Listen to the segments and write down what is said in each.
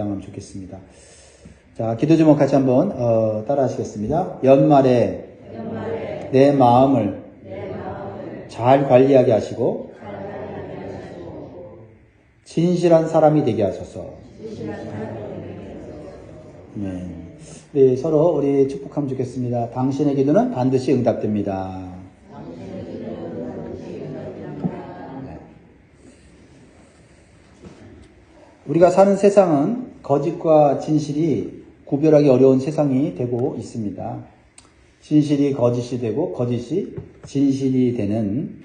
하면 좋겠습니다. 자, 기도 제목 같이 한번 따라 하시겠습니다. 연말에 내 마음을 잘 관리하게 하시고 진실한 사람이 되게 하소서. 네, 서로 우리 축복하면 좋겠습니다. 당신의 기도는 반드시 응답됩니다. 우리가 사는 세상은 거짓과 진실이 구별하기 어려운 세상이 되고 있습니다. 진실이 거짓이 되고 거짓이 진실이 되는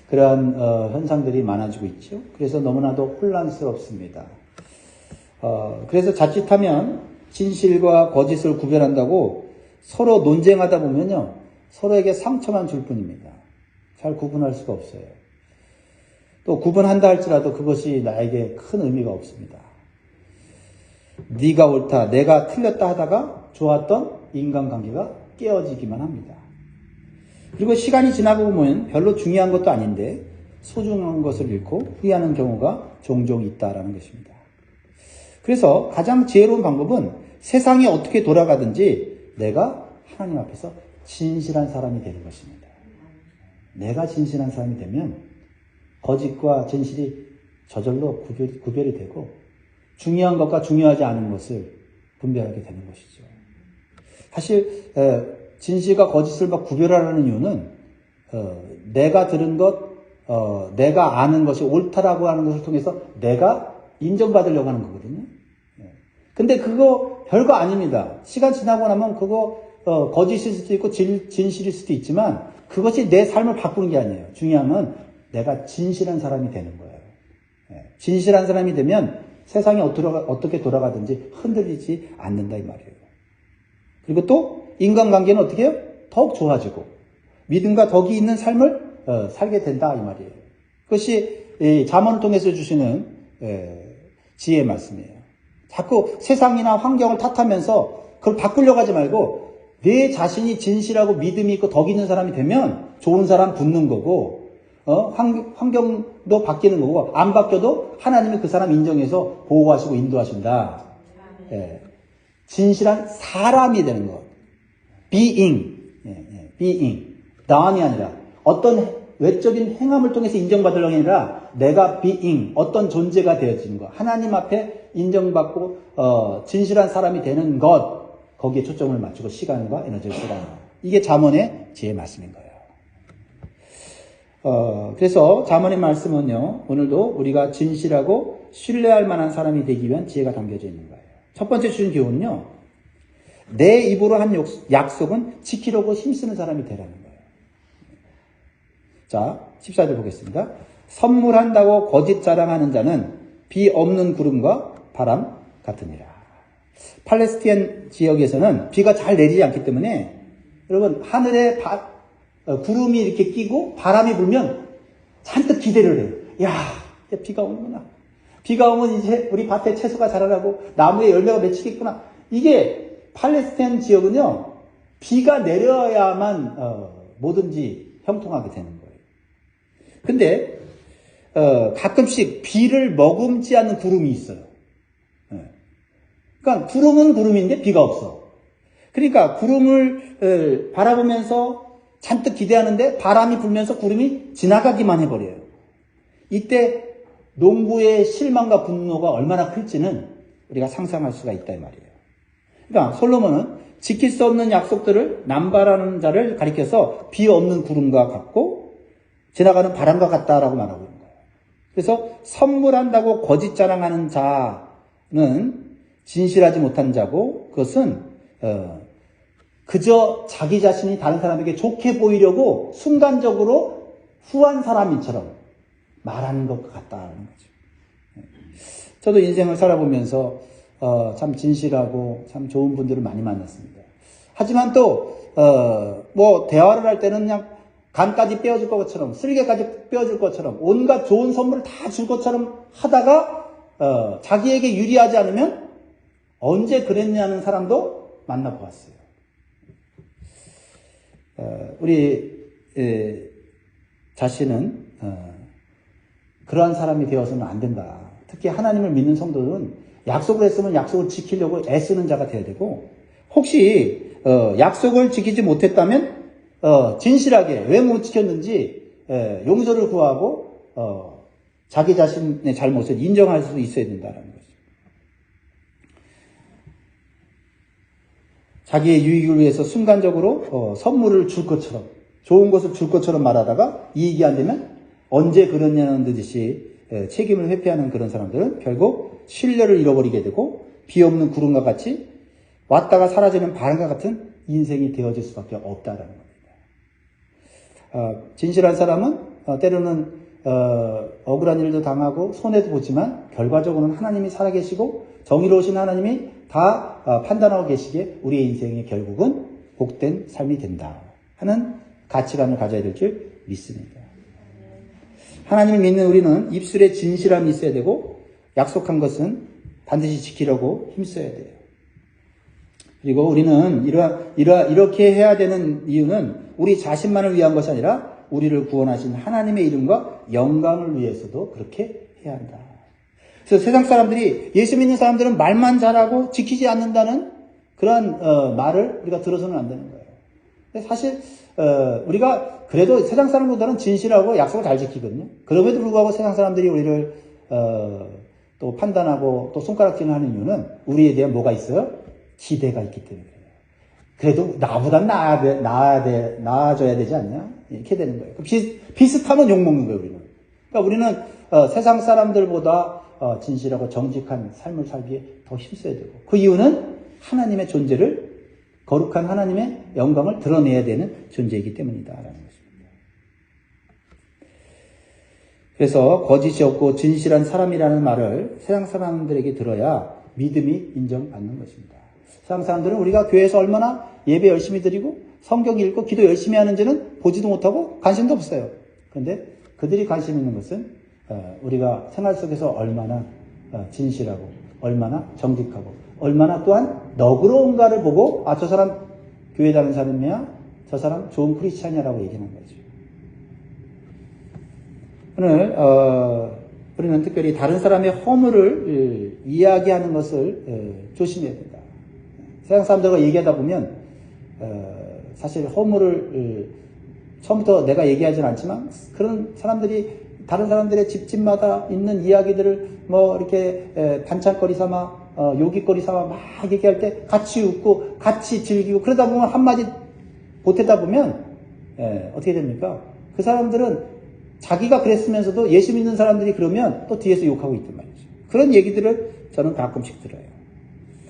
그러한 현상들이 많아지고 있죠. 그래서 너무나도 혼란스럽습니다. 그래서 자칫하면 진실과 거짓을 구별한다고 서로 논쟁하다 보면요, 서로에게 상처만 줄 뿐입니다. 잘 구분할 수가 없어요. 또 구분한다 할지라도 그것이 나에게 큰 의미가 없습니다. 네가 옳다, 내가 틀렸다 하다가 좋았던 인간관계가 깨어지기만 합니다. 그리고 시간이 지나고 보면 별로 중요한 것도 아닌데 소중한 것을 잃고 후회하는 경우가 종종 있다라는 것입니다. 그래서 가장 지혜로운 방법은 세상이 어떻게 돌아가든지 내가 하나님 앞에서 진실한 사람이 되는 것입니다. 내가 진실한 사람이 되면 거짓과 진실이 저절로 구별이 되고 중요한 것과 중요하지 않은 것을 분별하게 되는 것이죠. 사실 진실과 거짓을 막 구별하라는 이유는 내가 들은 것, 내가 아는 것이 옳다라고 하는 것을 통해서 내가 인정받으려고 하는 거거든요. 근데 그거 별거 아닙니다. 시간 지나고 나면 그거 거짓일 수도 있고 진실일 수도 있지만 그것이 내 삶을 바꾸는 게 아니에요. 중요한 건 내가 진실한 사람이 되는 거예요. 진실한 사람이 되면 세상이 어떻게 돌아가든지 흔들리지 않는다 이 말이에요. 그리고 또 인간관계는 어떻게 해요? 더욱 좋아지고 믿음과 덕이 있는 삶을 살게 된다 이 말이에요. 그것이 잠언을 통해서 주시는 지혜의 말씀이에요. 자꾸 세상이나 환경을 탓하면서 그걸 바꾸려고 하지 말고 내 자신이 진실하고 믿음이 있고 덕이 있는 사람이 되면 좋은 사람 붙는 거고 환경도 바뀌는 거고 안 바뀌어도 하나님이 그 사람 인정해서 보호하시고 인도하신다. 진실한 사람이 되는 것. being. 나음이 아니라 어떤 외적인 행함을 통해서 인정받으려는 게 아니라 내가 being, 어떤 존재가 되어지는 것. 하나님 앞에 인정받고 진실한 사람이 되는 것. 거기에 초점을 맞추고 시간과 에너지를 쓰라. 이게 잠언의 지혜의 말씀인 거예요. 그래서 잠언의 말씀은요, 오늘도 우리가 진실하고 신뢰할 만한 사람이 되기 위한 지혜가 담겨져 있는 거예요. 첫 번째 주신 교훈은요, 내 입으로 한 약속은 지키려고 힘쓰는 사람이 되라는 거예요. 자, 14절 보겠습니다. 선물한다고 거짓 자랑하는 자는 비 없는 구름과 바람 같으니라. 팔레스타인 지역에서는 비가 잘 내리지 않기 때문에 여러분 하늘에 구름이 이렇게 끼고 바람이 불면 잔뜩 기대를 해요. 야, 이제 비가 오는구나. 비가 오면 이제 우리 밭에 채소가 자라나고 나무에 열매가 맺히겠구나. 이게 팔레스타인 지역은요, 비가 내려야만 뭐든지 형통하게 되는 거예요. 근데 가끔씩 비를 머금지 않는 구름이 있어요. 그러니까 구름은 구름인데 비가 없어. 그러니까 구름을 바라보면서 잔뜩 기대하는데 바람이 불면서 구름이 지나가기만 해버려요. 이때 농부의 실망과 분노가 얼마나 클지는 우리가 상상할 수가 있다 이 말이에요. 그러니까 솔로몬은 지킬 수 없는 약속들을 남발하는 자를 가리켜서 비 없는 구름과 같고 지나가는 바람과 같다라고 말하고 있는 거예요. 그래서 선물한다고 거짓 자랑하는 자는 진실하지 못한 자고 그것은 그저 자기 자신이 다른 사람에게 좋게 보이려고 순간적으로 후한 사람처럼 말하는 것 같다는 거죠. 저도 인생을 살아보면서 참 진실하고 참 좋은 분들을 많이 만났습니다. 하지만 또 뭐 대화를 할 때는 그냥 간까지 빼어줄 것처럼 쓸개까지 빼어줄 것처럼 온갖 좋은 선물을 다 줄 것처럼 하다가 자기에게 유리하지 않으면 언제 그랬냐는 사람도 만나보았어요. 우리 자신은 그러한 사람이 되어서는 안 된다. 특히 하나님을 믿는 성도는 약속을 했으면 약속을 지키려고 애쓰는 자가 돼야 되고, 혹시 약속을 지키지 못했다면 진실하게 왜 못 지켰는지 용서를 구하고 자기 자신의 잘못을 인정할 수 있어야 된다는 거죠. 자기의 유익을 위해서 순간적으로 선물을 줄 것처럼, 좋은 것을 줄 것처럼 말하다가 이익이 안 되면 언제 그러냐는 듯이 책임을 회피하는 그런 사람들은 결국 신뢰를 잃어버리게 되고 비 없는 구름과 같이 왔다가 사라지는 바람과 같은 인생이 되어질 수밖에 없다라는 겁니다. 진실한 사람은 때로는 억울한 일도 당하고 손해도 보지만 결과적으로는 하나님이 살아계시고 정의로우신 하나님이 다 판단하고 계시기에 우리의 인생이 결국은 복된 삶이 된다 하는 가치관을 가져야 될 줄 믿습니다. 하나님을 믿는 우리는 입술에 진실함이 있어야 되고 약속한 것은 반드시 지키려고 힘써야 돼요. 그리고 우리는 이렇게 해야 되는 이유는 우리 자신만을 위한 것이 아니라 우리를 구원하신 하나님의 이름과 영광을 위해서도 그렇게 해야 한다. 그래서 세상 사람들이, 예수 믿는 사람들은 말만 잘하고 지키지 않는다는 그런 말을 우리가 들어서는 안 되는 거예요. 근데 사실 우리가 그래도 세상 사람보다는 진실하고 약속을 잘 지키거든요. 그럼에도 불구하고 세상 사람들이 우리를 또 판단하고 또 손가락질을 하는 이유는 우리에 대한 뭐가 있어요? 기대가 있기 때문에. 그래도 나보단 나아져야 되지 않냐? 이렇게 되는 거예요. 비슷하면 욕먹는 거예요, 우리는. 그러니까 우리는 세상 사람들보다 진실하고 정직한 삶을 살기에 더 힘써야 되고, 그 이유는 하나님의 존재를, 거룩한 하나님의 영광을 드러내야 되는 존재이기 때문이다라는 것입니다. 그래서 거짓이 없고 진실한 사람이라는 말을 세상 사람들에게 들어야 믿음이 인정받는 것입니다. 세상 사람들은 우리가 교회에서 얼마나 예배 열심히 드리고 성경 읽고 기도 열심히 하는지는 보지도 못하고 관심도 없어요. 그런데 그들이 관심 있는 것은 우리가 생활 속에서 얼마나 진실하고 얼마나 정직하고 얼마나 또한 너그러운가를 보고 저 사람 교회 다니는 사람이야, 저 사람 좋은 크리스찬이야라고 얘기하는 거죠. 오늘 우리는 특별히 다른 사람의 허물을 이야기하는 것을 조심해야 된다. 세상 사람들과 얘기하다 보면 사실 허물을 처음부터 내가 얘기하지는 않지만 그런 사람들이 다른 사람들의 집집마다 있는 이야기들을 뭐 이렇게 반찬거리 삼아 요깃거리 삼아 막 얘기할 때 같이 웃고 같이 즐기고 그러다 보면 한마디 보태다 보면 어떻게 됩니까? 그 사람들은 자기가 그랬으면서도 예수 믿는 사람들이 그러면 또 뒤에서 욕하고 있단 말이죠. 그런 얘기들을 저는 가끔씩 들어요.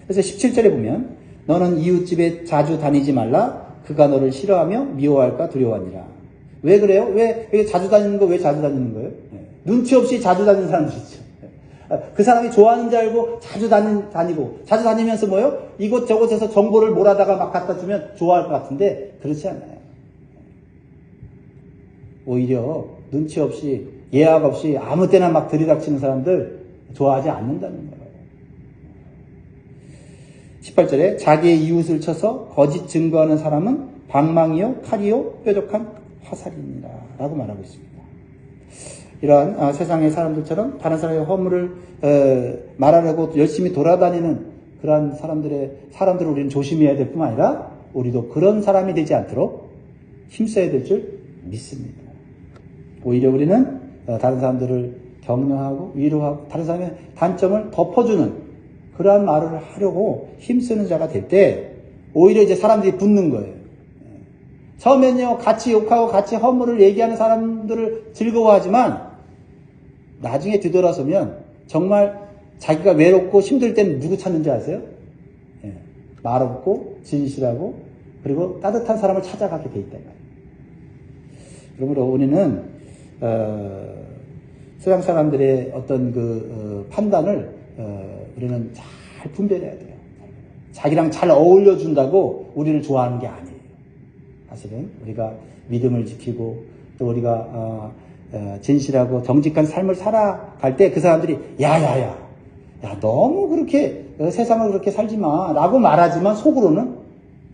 그래서 17절에 보면 너는 이웃집에 자주 다니지 말라. 그가 너를 싫어하며 미워할까 두려워하니라. 왜 그래요? 왜 자주 다니는 거 왜 자주 다니는 거예요? 눈치 없이 자주 다니는 사람들 있죠. 그 사람이 좋아하는 줄 알고 자주 다니고 자주 다니면서 뭐요? 이곳저곳에서 정보를 몰아다가 막 갖다 주면 좋아할 것 같은데 그렇지 않아요. 오히려 눈치 없이 예약 없이 아무 때나 막 들이닥치는 사람들 좋아하지 않는다는 거예요. 18절에 자기의 이웃을 쳐서 거짓 증거하는 사람은 방망이요 칼이요 뾰족한 화살이니라 라고 말하고 있습니다. 이러한 세상의 사람들처럼 다른 사람의 허물을 말하려고 열심히 돌아다니는 그러한 사람들을 우리는 조심해야 될 뿐만 아니라 우리도 그런 사람이 되지 않도록 힘써야 될 줄 믿습니다. 오히려 우리는 다른 사람들을 격려하고 위로하고 다른 사람의 단점을 덮어주는 그러한 말을 하려고 힘쓰는 자가 될 때 오히려 이제 사람들이 붙는 거예요. 처음엔요 같이 욕하고 같이 허물을 얘기하는 사람들을 즐거워하지만 나중에 뒤돌아서면 정말 자기가 외롭고 힘들 때는 누구 찾는지 아세요? 말 없고 진실하고 그리고 따뜻한 사람을 찾아가게 돼 있단 말이에요. 그러므로 우리는 세상 사람들의 어떤 그 판단을 우리는 잘 분별해야 돼요. 자기랑 잘 어울려준다고 우리를 좋아하는 게 아니에요. 사실은 우리가 믿음을 지키고 또 우리가 진실하고 정직한 삶을 살아갈 때 그 사람들이 야 너무 그렇게 세상을 그렇게 살지 마 라고 말하지만 속으로는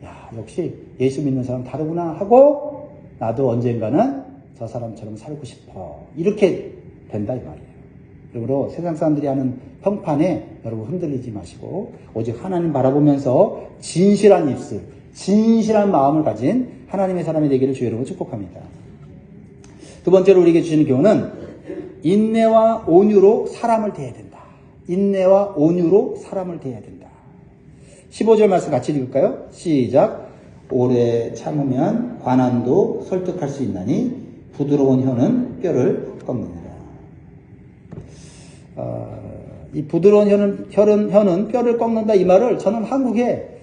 야 역시 예수 믿는 사람 다르구나 하고 나도 언젠가는 저 사람처럼 살고 싶어 이렇게 된다 이 말이에요. 그러므로 세상 사람들이 하는 평판에 여러분 흔들리지 마시고 오직 하나님 바라보면서 진실한 입술, 진실한 마음을 가진 하나님의 사람이 되기를 주의 이름으로 축복합니다. 두 번째로 우리에게 주시는 교훈은 인내와 온유로 사람을 대해야 된다. 인내와 온유로 사람을 대해야 된다. 15절 말씀 같이 읽을까요? 시작. 오래 참으면 관한도 설득할 수 있나니 부드러운 혀는 뼈를 꺾느니라. 이 부드러운 혀는 뼈를 꺾는다 이 말을 저는 한국에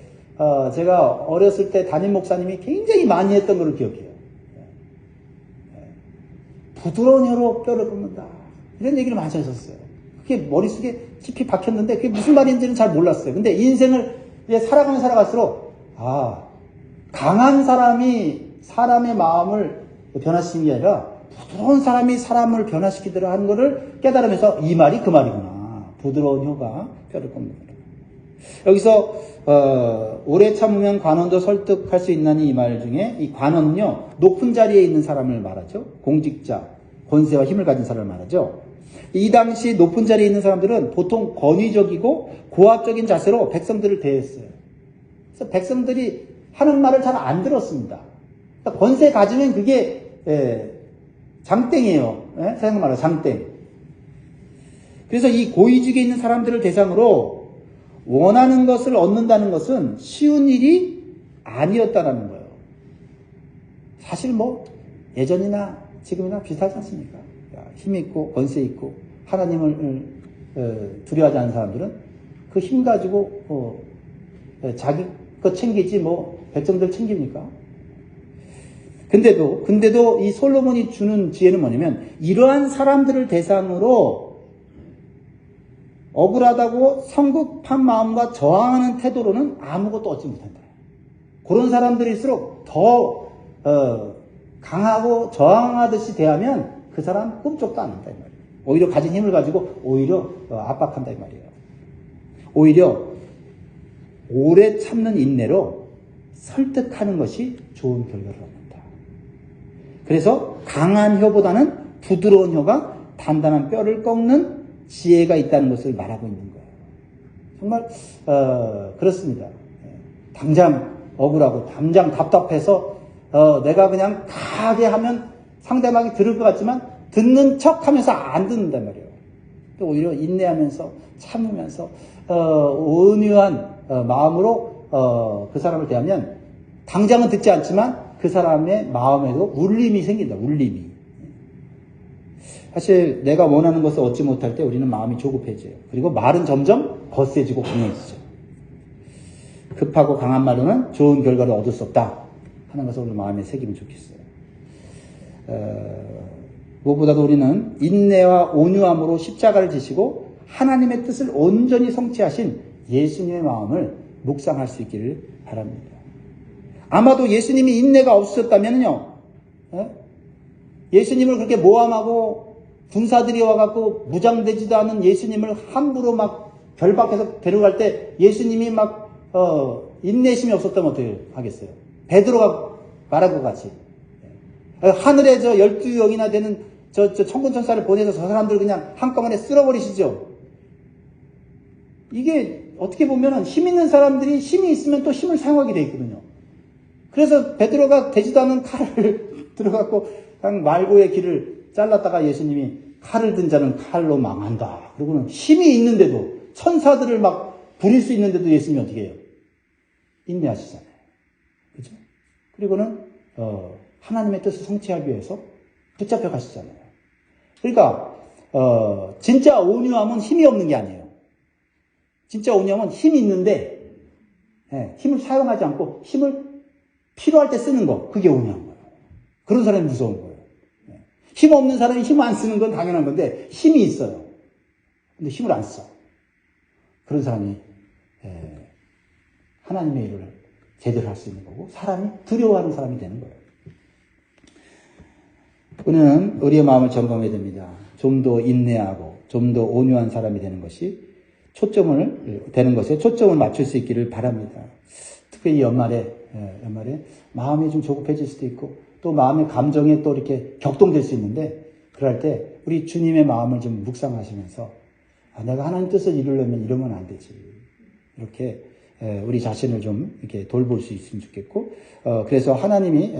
제가 어렸을 때 담임 목사님이 굉장히 많이 했던 걸 기억해요. 부드러운 혀로 뼈를 꺾는다. 이런 얘기를 많이 하셨어요. 그게 머릿속에 깊이 박혔는데 그게 무슨 말인지는 잘 몰랐어요. 근데 인생을 살아가면 살아갈수록 강한 사람이 사람의 마음을 변화시키는 게 아니라 부드러운 사람이 사람을 변화시키더라 하는 것을 깨달으면서 이 말이 그 말이구나. 부드러운 혀가 뼈를 꺾는구나. 여기서 오래 참으면 관원도 설득할 수 있나니 이 말 중에 이 관원은요 높은 자리에 있는 사람을 말하죠. 공직자, 권세와 힘을 가진 사람을 말하죠. 이 당시 높은 자리에 있는 사람들은 보통 권위적이고 고압적인 자세로 백성들을 대했어요. 그래서 백성들이 하는 말을 잘 안 들었습니다. 그러니까 권세 가지면 그게 장땡이에요. 세상 말로 장땡. 그래서 이 고위직에 있는 사람들을 대상으로 원하는 것을 얻는다는 것은 쉬운 일이 아니었다라는 거예요. 사실 예전이나 지금이나 비슷하지 않습니까? 힘 있고 권세 있고 하나님을 두려워하지 않는 사람들은 그 힘 가지고 자기 것 챙기지 백성들 챙깁니까? 근데도 이 솔로몬이 주는 지혜는 뭐냐면 이러한 사람들을 대상으로 억울하다고 성급한 마음과 저항하는 태도로는 아무것도 얻지 못한다. 그런 사람들일수록 더 강하고 저항하듯이 대하면 그 사람 꿈쩍도 안 한다 이 말이에요. 오히려 가진 힘을 가지고 오히려 압박한다 이 말이에요. 오히려 오래 참는 인내로 설득하는 것이 좋은 결과를 얻는다. 그래서 강한 혀보다는 부드러운 혀가 단단한 뼈를 꺾는 지혜가 있다는 것을 말하고 있는 거예요. 정말 그렇습니다. 당장 억울하고 당장 답답해서 내가 그냥 가게 하면 상대방이 들을 것 같지만 듣는 척하면서 안 듣는단 말이에요. 또 오히려 인내하면서 참으면서 온유한 마음으로 그 사람을 대하면 당장은 듣지 않지만 그 사람의 마음에도 울림이 생긴다. 울림이. 사실 내가 원하는 것을 얻지 못할 때 우리는 마음이 조급해져요. 그리고 말은 점점 거세지고 강해지죠. 급하고 강한 말로는 좋은 결과를 얻을 수 없다 하는 것을 오늘 마음에 새기면 좋겠어요. 무엇보다도 우리는 인내와 온유함으로 십자가를 지시고 하나님의 뜻을 온전히 성취하신 예수님의 마음을 묵상할 수 있기를 바랍니다. 아마도 예수님이 인내가 없으셨다면요, 예수님을 그렇게 모함하고 군사들이 와갖고 무장되지도 않은 예수님을 함부로 막 결박해서 데려갈 때 예수님이 인내심이 없었다면 어떻게 하겠어요? 베드로가 말한 것 같이. 하늘에 12영이나 되는 천군천사를 보내서 저 사람들 그냥 한꺼번에 쓸어버리시죠. 이게 어떻게 보면 힘 있는 사람들이 힘이 있으면 또 힘을 사용하게 돼 있거든요. 그래서 베드로가 되지도 않은 칼을 들어갖고 그냥 말고의 길을 잘랐다가 예수님이 칼을 든 자는 칼로 망한다. 그리고는 힘이 있는데도 천사들을 막 부릴 수 있는데도 예수님이 어떻게 해요? 인내하시잖아요. 그죠? 그리고는 하나님의 뜻을 성취하기 위해서 붙잡혀 가시잖아요. 그러니까 진짜 온유함은 힘이 없는 게 아니에요. 진짜 온유함은 힘이 있는데 힘을 사용하지 않고 힘을 필요할 때 쓰는 거, 그게 온유한 거예요. 그런 사람이 무서운 거예요. 힘 없는 사람이 힘 안 쓰는 건 당연한 건데 힘이 있어요. 근데 힘을 안 써. 그런 사람이 하나님의 일을 제대로 할 수 있는 거고 사람이 두려워하는 사람이 되는 거예요. 우리는 우리의 마음을 점검해야 됩니다. 좀 더 인내하고 좀 더 온유한 사람이 되는 것이 되는 것에 초점을 맞출 수 있기를 바랍니다. 특히 이 연말에 마음이 좀 조급해질 수도 있고 또 마음의 감정에 또 이렇게 격동될 수 있는데 그럴 때 우리 주님의 마음을 좀 묵상하시면서 내가 하나님 뜻을 이루려면 이러면 안 되지. 이렇게 우리 자신을 좀 이렇게 돌볼 수 있으면 좋겠고, 그래서 하나님이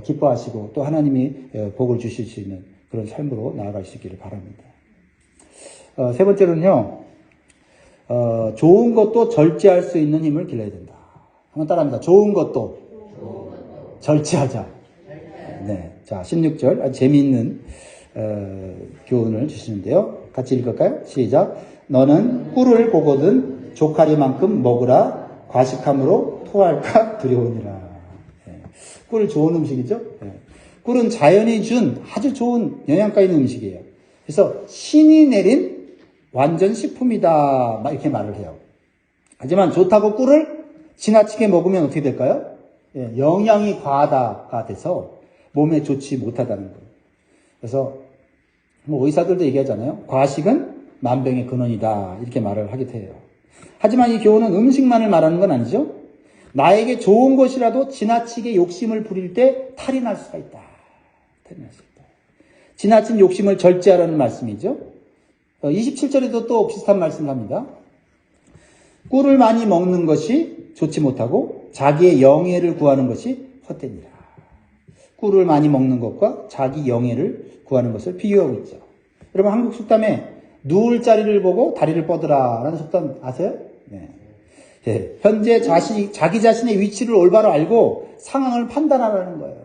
기뻐하시고 또 하나님이 복을 주실 수 있는 그런 삶으로 나아갈 수 있기를 바랍니다. 세 번째로는요, 좋은 것도 절제할 수 있는 힘을 길러야 된다. 한번 따라합니다. 좋은 것도 절제하자. 네. 자, 16절. 아주 재미있는, 교훈을 주시는데요. 같이 읽을까요? 시작. 너는 꿀을 보거든 조카리만큼 먹으라. 과식함으로 토할까 두려우니라. 네. 꿀 좋은 음식이죠? 네. 꿀은 자연이 준 아주 좋은 영양가 있는 음식이에요. 그래서 신이 내린 완전 식품이다. 막 이렇게 말을 해요. 하지만 좋다고 꿀을 지나치게 먹으면 어떻게 될까요? 영양이 과다가 돼서 몸에 좋지 못하다는 거예요. 그래서 뭐 의사들도 얘기하잖아요. 과식은 만병의 근원이다. 이렇게 말을 하기도 해요. 하지만 이 교훈은 음식만을 말하는 건 아니죠. 나에게 좋은 것이라도 지나치게 욕심을 부릴 때 탈이 날 수가 있다. 탈이 날 수 있다. 지나친 욕심을 절제하라는 말씀이죠. 27절에도 또 비슷한 말씀을 합니다. 꿀을 많이 먹는 것이 좋지 못하고 자기의 영예를 구하는 것이 헛되니라. 꿀을 많이 먹는 것과 자기 영예를 구하는 것을 비교하고 있죠. 여러분 한국 속담에 누울 자리를 보고 다리를 뻗으라 라는 속담 아세요? 네. 네. 현재 자기 자신의 위치를 올바로 알고 상황을 판단하라는 거예요.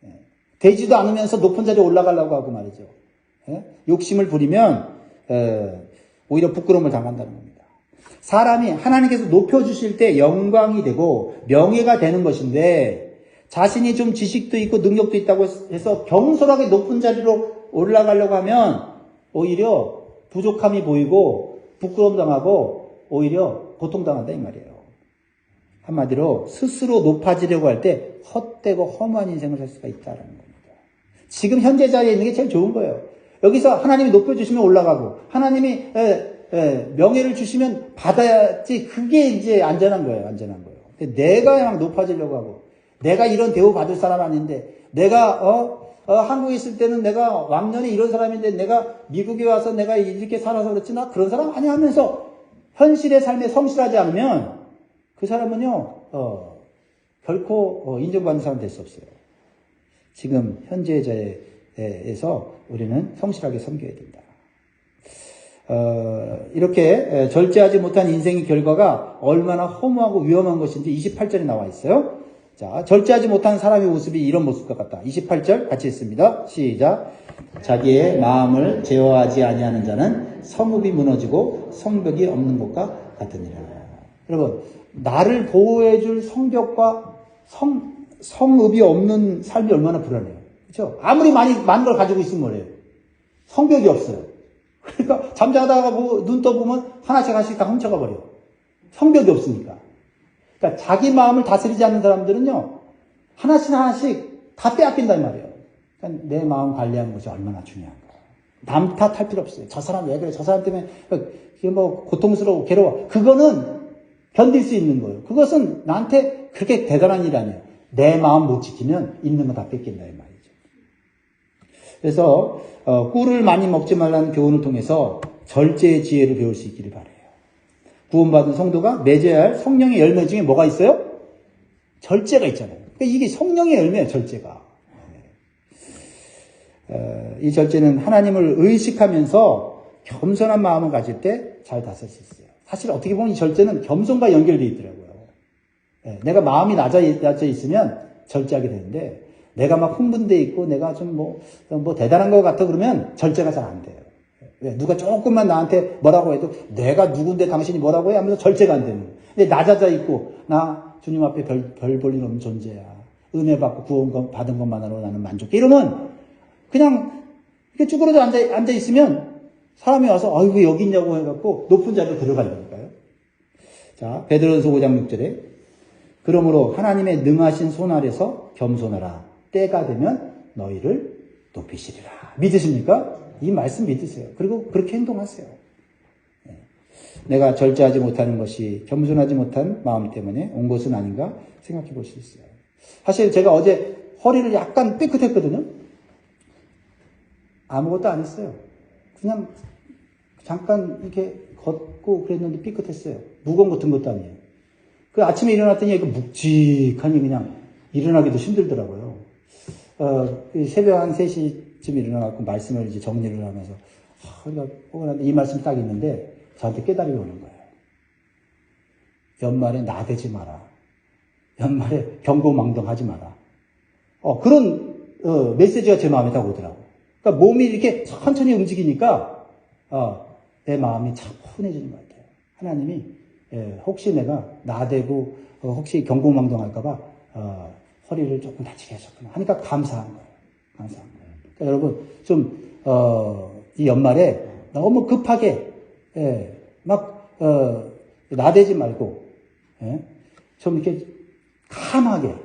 네. 되지도 않으면서 높은 자리에 올라가려고 하고 말이죠. 네. 욕심을 부리면 오히려 부끄러움을 당한다는 겁니다. 사람이 하나님께서 높여주실 때 영광이 되고 명예가 되는 것인데 자신이 좀 지식도 있고 능력도 있다고 해서 겸손하게 높은 자리로 올라가려고 하면 오히려 부족함이 보이고 부끄러움 당하고 오히려 고통당한다 이 말이에요. 한마디로 스스로 높아지려고 할 때 헛되고 허무한 인생을 살 수가 있다는 겁니다. 지금 현재 자리에 있는 게 제일 좋은 거예요. 여기서 하나님이 높여주시면 올라가고 하나님이 명예를 주시면 받아야지. 그게 이제 안전한 거예요. 안전한 거예요. 내가 막 높아지려고 하고 내가 이런 대우 받을 사람 아닌데 내가 한국에 있을 때는 내가 왕년에 이런 사람인데 내가 미국에 와서 내가 이렇게 살아서 그렇지 나 그런 사람 아니야 하면서 현실의 삶에 성실하지 않으면 그 사람은요 결코 인정받는 사람 될 수 없어요. 지금 현재의 자리에서 우리는 성실하게 섬겨야 된다. 이렇게 절제하지 못한 인생의 결과가 얼마나 허무하고 위험한 것인지 28절에 나와 있어요. 자, 절제하지 못한 사람의 모습이 이런 모습과 같다. 28절 같이 읽습니다. 시작. 자기의 마음을 제어하지 아니하는 자는 성읍이 무너지고 성벽이 없는 것과 같으니라. 여러분, 나를 보호해줄 성벽과 성읍이 없는 삶이 얼마나 불안해요. 그렇죠? 아무리 많은 걸 가지고 있으면 뭐래요? 성벽이 없어요. 그러니까 잠자다가 눈 떠보면 하나씩 다 훔쳐가 버려요. 성벽이 없으니까. 그러니까 자기 마음을 다스리지 않는 사람들은요, 하나씩 다 빼앗긴단 말이에요. 그러니까 내 마음 관리하는 것이 얼마나 중요한가. 남 탓할 필요 없어요. 저 사람 왜 그래? 저 사람 때문에 그게 뭐 고통스러워, 괴로워. 그거는 견딜 수 있는 거예요. 그것은 나한테 그렇게 대단한 일 아니에요. 내 마음 못 지키면 있는 거 다 뺏긴다 이 말이죠. 그래서 꿀을 많이 먹지 말라는 교훈을 통해서 절제의 지혜를 배울 수 있기를 바라요. 구원받은 성도가 맺어야 할 성령의 열매 중에 뭐가 있어요? 절제가 있잖아요. 그러니까 이게 성령의 열매예요, 절제가. 이 절제는 하나님을 의식하면서 겸손한 마음을 가질 때 잘 다스릴 수 있어요. 사실 어떻게 보면 이 절제는 겸손과 연결되어 있더라고요. 내가 마음이 낮아 있으면 절제하게 되는데 내가 막 흥분되어 있고 내가 좀 뭐 대단한 것 같아 그러면 절제가 잘 안 돼요. 누가 조금만 나한테 뭐라고 해도 내가 누군데 당신이 뭐라고 해 하면서 절제가 안 되는 거예요. 근데 낮아져 있고 나 주님 앞에 별 볼 일 없는 존재야. 은혜 받고 구원 받은 것만으로 나는 만족해. 이러면 그냥 이렇게 쭈그러져 앉아 있으면 사람이 와서 아이고 여기 있냐고 해갖고 높은 자리로 들어가려니까요. 자, 베드로전서 5장 6절에 그러므로 하나님의 능하신 손 아래서 겸손하라. 때가 되면 너희를 높이시리라. 믿으십니까? 이 말씀 믿으세요. 그리고 그렇게 행동하세요. 내가 절제하지 못하는 것이 겸손하지 못한 마음 때문에 온 것은 아닌가 생각해 볼 수 있어요. 사실 제가 어제 허리를 약간 삐끗했거든요. 아무것도 안 했어요. 그냥 잠깐 이렇게 걷고 그랬는데 삐끗했어요. 무거운 거 든 것도 아니에요. 그 아침에 일어났더니 이거 묵직하니 그냥 일어나기도 힘들더라고요. 새벽 한 3시쯤 일어나갖고 말씀을 이제 정리를 하면서, 이 말씀 딱 있는데 저한테 깨달음이 오는 거예요. 연말에 나대지 마라. 연말에 경고망동하지 마라. 그런 메시지가 제 마음에 딱 오더라고요. 그러니까 몸이 이렇게 천천히 움직이니까 내 마음이 차분해지는 것 같아요. 하나님이 혹시 내가 나대고 혹시 경고망동할까봐 허리를 조금 다치게 하셨구나 하니까 감사한 거예요. 감사한 거예요. 그러니까 여러분 좀 이 연말에 너무 급하게 막 나대지 말고 좀 이렇게 캄하게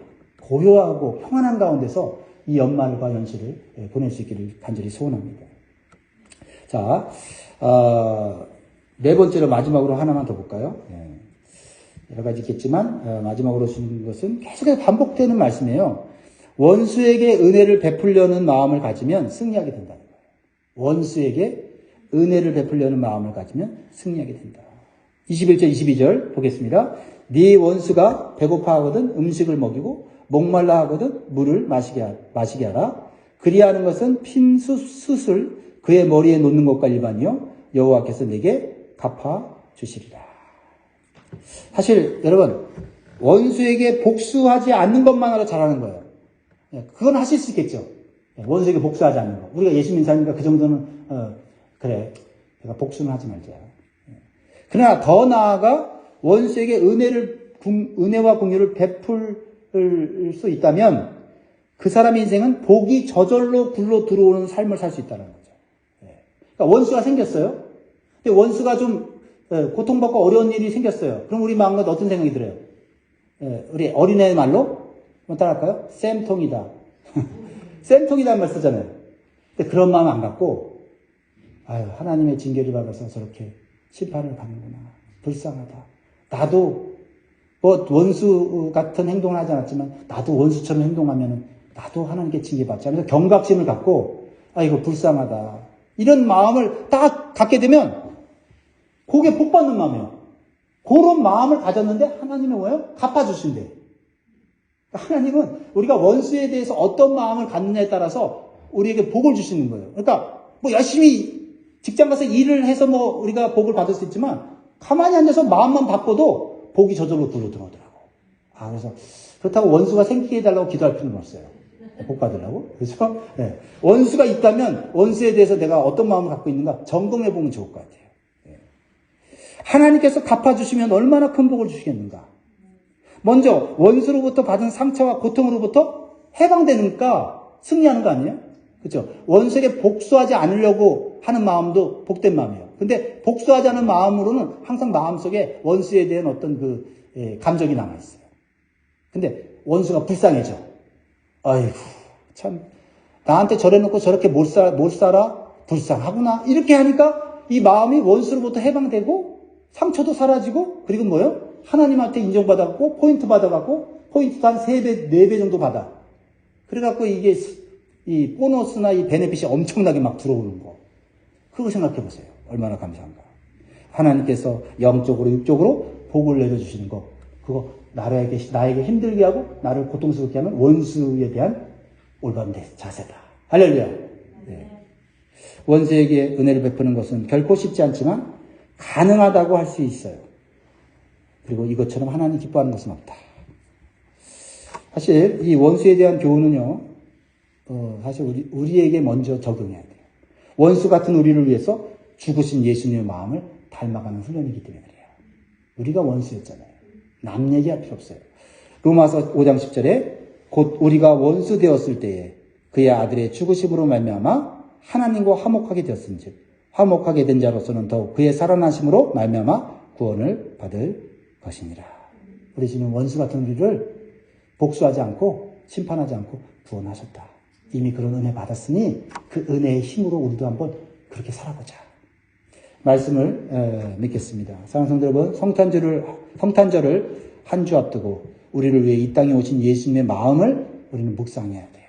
고요하고 평안한 가운데서 이 연말과 연시를 보낼 수 있기를 간절히 소원합니다. 자, 네 번째로 마지막으로 하나만 더 볼까요? 여러 가지 있겠지만 마지막으로 주는 것은 계속해서 반복되는 말씀이에요. 원수에게 은혜를 베풀려는 마음을 가지면 승리하게 된다는 거예요. 원수에게 은혜를 베풀려는 마음을 가지면 승리하게 된다. 21절, 22절 보겠습니다. 네 원수가 배고파하거든 음식을 먹이고 목말라 하거든 물을 마시게 하라. 그리하는 것은 핀 숯을 그의 머리에 놓는 것과 일반이요 여호와께서 내게 갚아 주시리라. 사실 여러분 원수에게 복수하지 않는 것만으로 잘하는 거예요. 그건 하실 수 있겠죠. 원수에게 복수하지 않는 거. 우리가 예수 믿는 사람이니까 그 정도는 그래 내가 복수는 하지 말자. 그러나 더 나아가 원수에게 은혜와 공유를 베풀 수 있다면 그 사람의 인생은 복이 저절로 굴러 들어오는 삶을 살 수 있다는 거죠. 그러니까 원수가 생겼어요. 근데 원수가 좀 고통받고 어려운 일이 생겼어요. 그럼 우리 마음에 어떤 생각이 들어요? 우리 어린애 말로 뭐 따라할까요? 쌤통이다. 쌤통이다는 말 쓰잖아요. 근데 그런 마음 안 갖고 하나님의 징계를 받아서 저렇게 심판을 받는구나. 불쌍하다. 나도 뭐 원수 같은 행동을 하지 않았지만 나도 원수처럼 행동하면 나도 하나님께 징계받자. 그래서 경각심을 갖고 이거 불쌍하다. 이런 마음을 딱 갖게 되면 그게 복받는 마음이에요. 그런 마음을 가졌는데 하나님은 뭐예요? 갚아주신대. 하나님은 우리가 원수에 대해서 어떤 마음을 갖느냐에 따라서 우리에게 복을 주시는 거예요. 그러니까 뭐 열심히 직장 가서 일을 해서 뭐 우리가 복을 받을 수 있지만 가만히 앉아서 마음만 바꿔도 복이 저절로 굴러 들어오더라고. 그래서 그렇다고 원수가 생기게 해달라고 기도할 필요는 없어요. 복 받으려고. 그렇죠? 네. 원수가 있다면 원수에 대해서 내가 어떤 마음을 갖고 있는가 점검해 보면 좋을 것 같아요. 하나님께서 갚아주시면 얼마나 큰 복을 주시겠는가. 먼저 원수로부터 받은 상처와 고통으로부터 해방되니까 승리하는 거 아니에요? 그렇죠? 원수에게 복수하지 않으려고 하는 마음도 복된 마음이에요. 근데 복수하지 않은 마음으로는 항상 마음속에 원수에 대한 어떤 감정이 남아있어요. 근데 원수가 불쌍해져. 아이고 참 나한테 저래놓고 저렇게 못 살아? 불쌍하구나. 이렇게 하니까 이 마음이 원수로부터 해방되고 상처도 사라지고 그리고 뭐예요? 하나님한테 인정받았고 포인트 받아갖고 포인트도 한 3배, 4배 정도 받아. 그래갖고 이게 이 보너스나 이 베네핏이 엄청나게 막 들어오는 거. 그거 생각해 보세요. 얼마나 감사한가. 하나님께서 영적으로 육적으로 복을 내려주시는 거. 그거 나에게 힘들게 하고 나를 고통스럽게 하는 원수에 대한 올바른 자세다. 할렐루야. 네. 원수에게 은혜를 베푸는 것은 결코 쉽지 않지만 가능하다고 할 수 있어요. 그리고 이것처럼 하나님 기뻐하는 것은 없다. 사실 이 원수에 대한 교훈은요, 사실 우리에게 먼저 적용해야 돼요. 원수 같은 우리를 위해서 죽으신 예수님의 마음을 닮아가는 훈련이기 때문에 그래요. 우리가 원수였잖아요. 남 얘기할 필요 없어요. 로마서 5장 10절에 곧 우리가 원수 되었을 때에 그의 아들의 죽으심으로 말미암아 하나님과 화목하게 되었은즉 화목하게 된 자로서는 더욱 그의 살아나심으로 말미암아 구원을 받을 것이니라. 우리 주님 원수 같은 우리를 복수하지 않고 심판하지 않고 구원하셨다. 이미 그런 은혜 받았으니 그 은혜의 힘으로 우리도 한번 그렇게 살아보자. 말씀을 믿겠습니다. 사랑하는 성도 여러분, 성탄절을 한 주 앞두고 우리를 위해 이 땅에 오신 예수님의 마음을 우리는 묵상해야 돼요.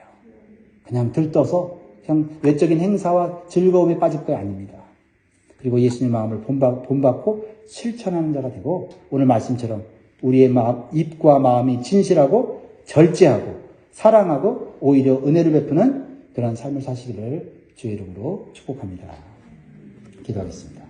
그냥 들떠서 그냥 외적인 행사와 즐거움에 빠질 거 아닙니다. 그리고 예수님 마음을 본받고 실천하는 자가 되고 오늘 말씀처럼 우리의 마음, 입과 마음이 진실하고 절제하고 사랑하고 오히려 은혜를 베푸는 그런 삶을 사시기를 주의 이름으로 축복합니다. 기도하겠습니다.